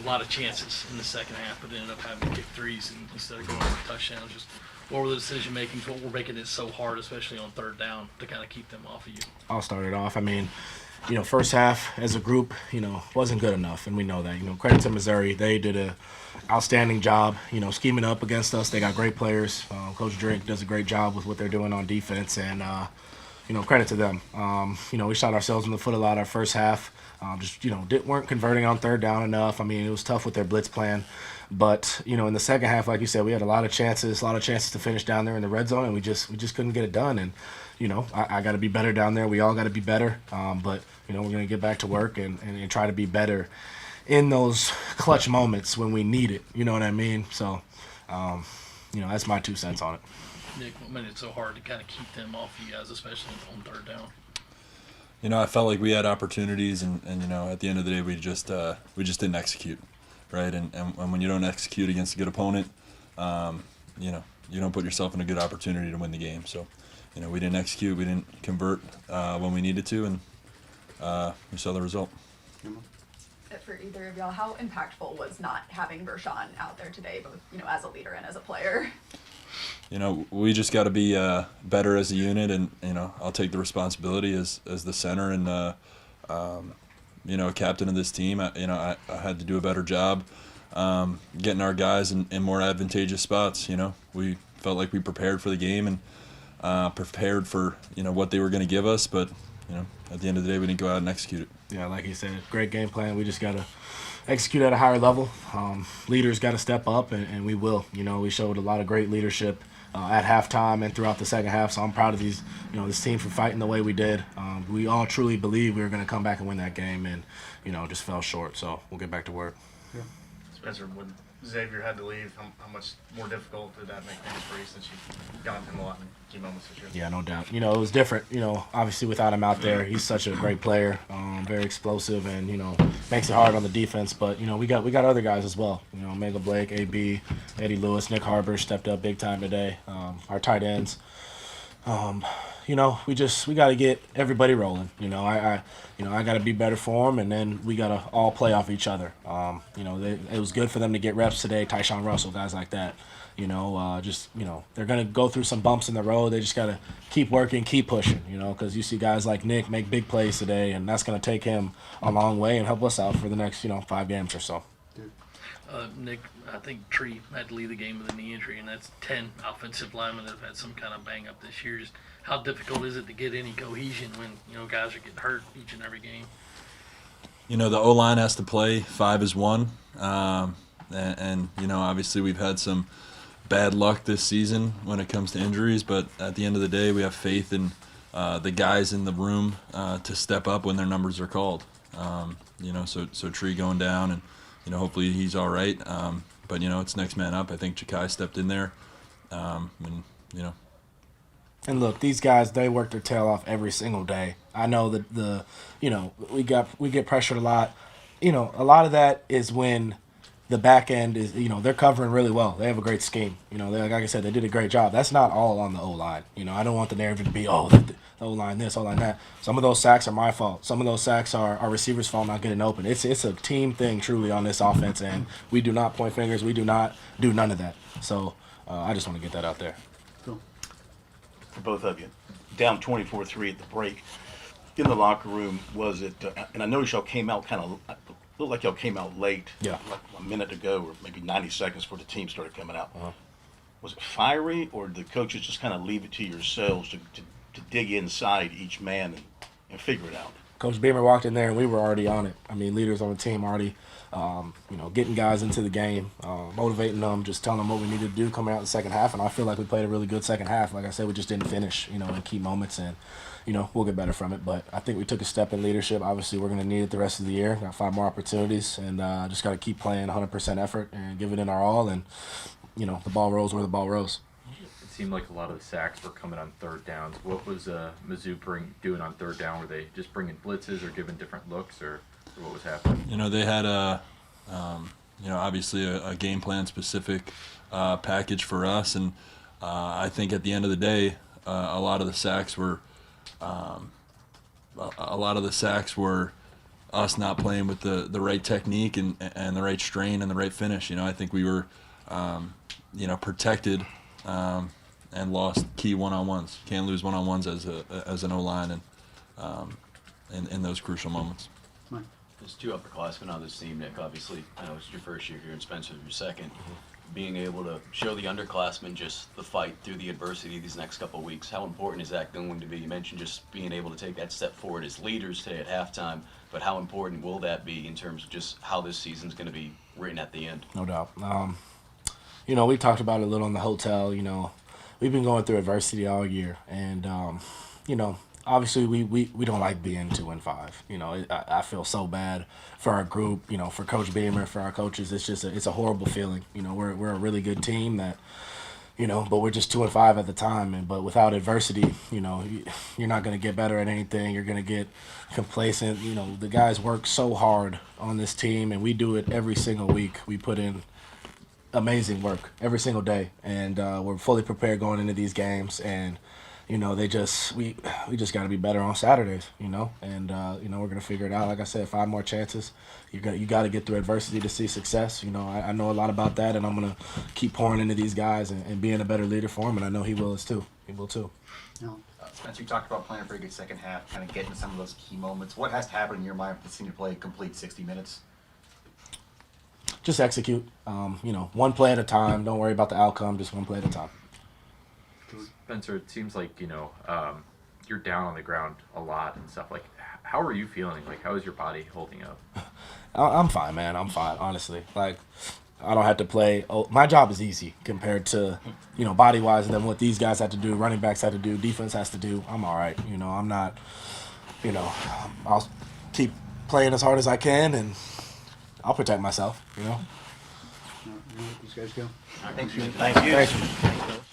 lot of chances in the second half, but ended up having to kick threes instead of going for touchdowns. Just what were the decision making? What were making it so hard, especially on third down, to kind of keep them off of you? I'll start it off. I mean, first half as a group, wasn't good enough, and we know that. Credit to Missouri. They did a outstanding job, scheming up against us. They got great players. Coach Drake does a great job with what they're doing on defense, and, credit to them. We shot ourselves in the foot a lot our first half. Weren't converting on third down enough. I mean, it was tough with their blitz plan. But, in the second half, like you said, we had a lot of chances to finish down there in the red zone, and we just couldn't get it done. And, I got to be better down there. We all got to be better. But, we're going to get back to work and try to be better in those clutch moments when we need it. You know what I mean? So, that's my 2 cents on it. Nick, what made it so hard to kind of keep them off you guys, especially on third down? I felt like we had opportunities, and at the end of the day, we just didn't execute, right? And when you don't execute against a good opponent, you don't put yourself in a good opportunity to win the game. So, we didn't execute, we didn't convert when we needed to, and we saw the result. For either of y'all, how impactful was not having Vershawn out there today, both as a leader and as a player? We just got to be better as a unit, and I'll take the responsibility as the center and captain of this team. I had to do a better job getting our guys in more advantageous spots. We felt like we prepared for the game and prepared for what they were going to give us, but at the end of the day, we didn't go out and execute it. Yeah, like you said, great game plan. We just got to execute at a higher level. Leaders got to step up, and we will. We showed a lot of great leadership at halftime and throughout the second half. So I'm proud of this team for fighting the way we did. We all truly believe we were going to come back and win that game, and just fell short. So we'll get back to work. Yeah. Spencer, when Xavier had to leave, how much more difficult did that make things for you since you've gotten him a lot in key moments this year? Yeah, no doubt. It was different. Obviously without him out there, he's such a great player, very explosive, and makes it hard on the defense. But we got other guys as well. Mega Blake, AB, Eddie Lewis, Nick Harber stepped up big time today. Our tight ends. We got to get everybody rolling. I got to be better for them, and then we got to all play off each other. It was good for them to get reps today. Tyshawn Russell, guys like that. They're gonna go through some bumps in the road. They just gotta keep working, keep pushing. Because you see guys like Nick make big plays today, and that's gonna take him a long way and help us out for the next 5 games or so. Nick, I think Tree had to leave the game with a knee injury, and that's 10 offensive linemen that have had some kind of bang up this year. Just how difficult is it to get any cohesion when guys are getting hurt each and every game? The O-line has to play 5-as-1, and obviously we've had some bad luck this season when it comes to injuries, but at the end of the day, we have faith in the guys in the room to step up when their numbers are called. So Tree going down, and hopefully he's all right. But it's next man up. I think Chakai stepped in there, And look, these guys, they work their tail off every single day. I know that we get pressured a lot. A lot of that is when the back end is, they're covering really well. They have a great scheme. Like I said, they did a great job. That's not all on the O-line. I don't want the narrative to be, the O-line this, O-line that. Some of those sacks are my fault. Some of those sacks are our receivers' fault not getting open. It's a team thing truly on this offense, and we do not point fingers. We do not do none of that. So I just want to get that out there. Cool. For both of you, down 24-3 at the break. In the locker room, was it, and I noticed y'all came out looked like y'all came out late, yeah, like a minute ago or maybe 90 seconds before the team started coming out. Uh-huh. Was it fiery, or did the coaches just kind of leave it to yourselves to dig inside each man and figure it out? Coach Beamer walked in there, and we were already on it. I mean, leaders on the team already, getting guys into the game, motivating them, just telling them what we needed to do coming out in the second half. And I feel like we played a really good second half. Like I said, we just didn't finish, in key moments, and we'll get better from it. But I think we took a step in leadership. Obviously, we're going to need it the rest of the year. Got 5 more opportunities, and just got to keep playing 100% effort and give it in our all. And the ball rolls where the ball rolls. It seemed like a lot of the sacks were coming on third downs. What was Mizzou doing on third down? Were they just bringing blitzes or giving different looks, or what was happening? They had obviously a game plan specific package for us, and I think at the end of the day, a lot of the sacks were us not playing with the right technique and the right strain and the right finish. I think we were, protected and lost key one-on-ones. Can't lose one-on-ones as an O-line and in those crucial moments. There's two upperclassmen on this team, Nick. Obviously, I know it's your first year here, and Spencer your second. Being able to show the underclassmen just the fight through the adversity these next couple of weeks, how important is that going to be? You mentioned just being able to take that step forward as leaders today at halftime, but how important will that be in terms of just how this season's going to be written at the end? No doubt. We talked about it a little in the hotel. We've been going through adversity all year, and obviously we don't like being 2-5. I feel so bad for our group, for Coach Beamer, for our coaches. It's a horrible feeling. We're a really good team that, but we're just 2-5 at the time. But without adversity, you're not going to get better at anything. You're going to get complacent. The guys work so hard on this team, and we do it every single week. We put in amazing work every single day, and we're fully prepared going into these games. And we just got to be better on Saturdays, and we're gonna figure it out. Like I said, 5 more chances. You got to get through adversity to see success. I know a lot about that, and I'm gonna keep pouring into these guys and being a better leader for them. And I know he will too. He will too. Spencer, you talked about playing a pretty good second half, kind of getting some of those key moments. What has to happen in your mind for the team to play a complete 60 minutes? Just execute. One play at a time. Don't worry about the outcome. Just one play at a time. Spencer, it seems like, you're down on the ground a lot and stuff. Like, how are you feeling? Like, how is your body holding up? I'm fine, man. I'm fine, honestly. Like, I don't have to play. My job is easy compared to, body-wise, and then what these guys have to do, running backs have to do, defense has to do. I'm all right. I'm not, I'll keep playing as hard as I can, and I'll protect myself, These guys go. Thank you. Thank you.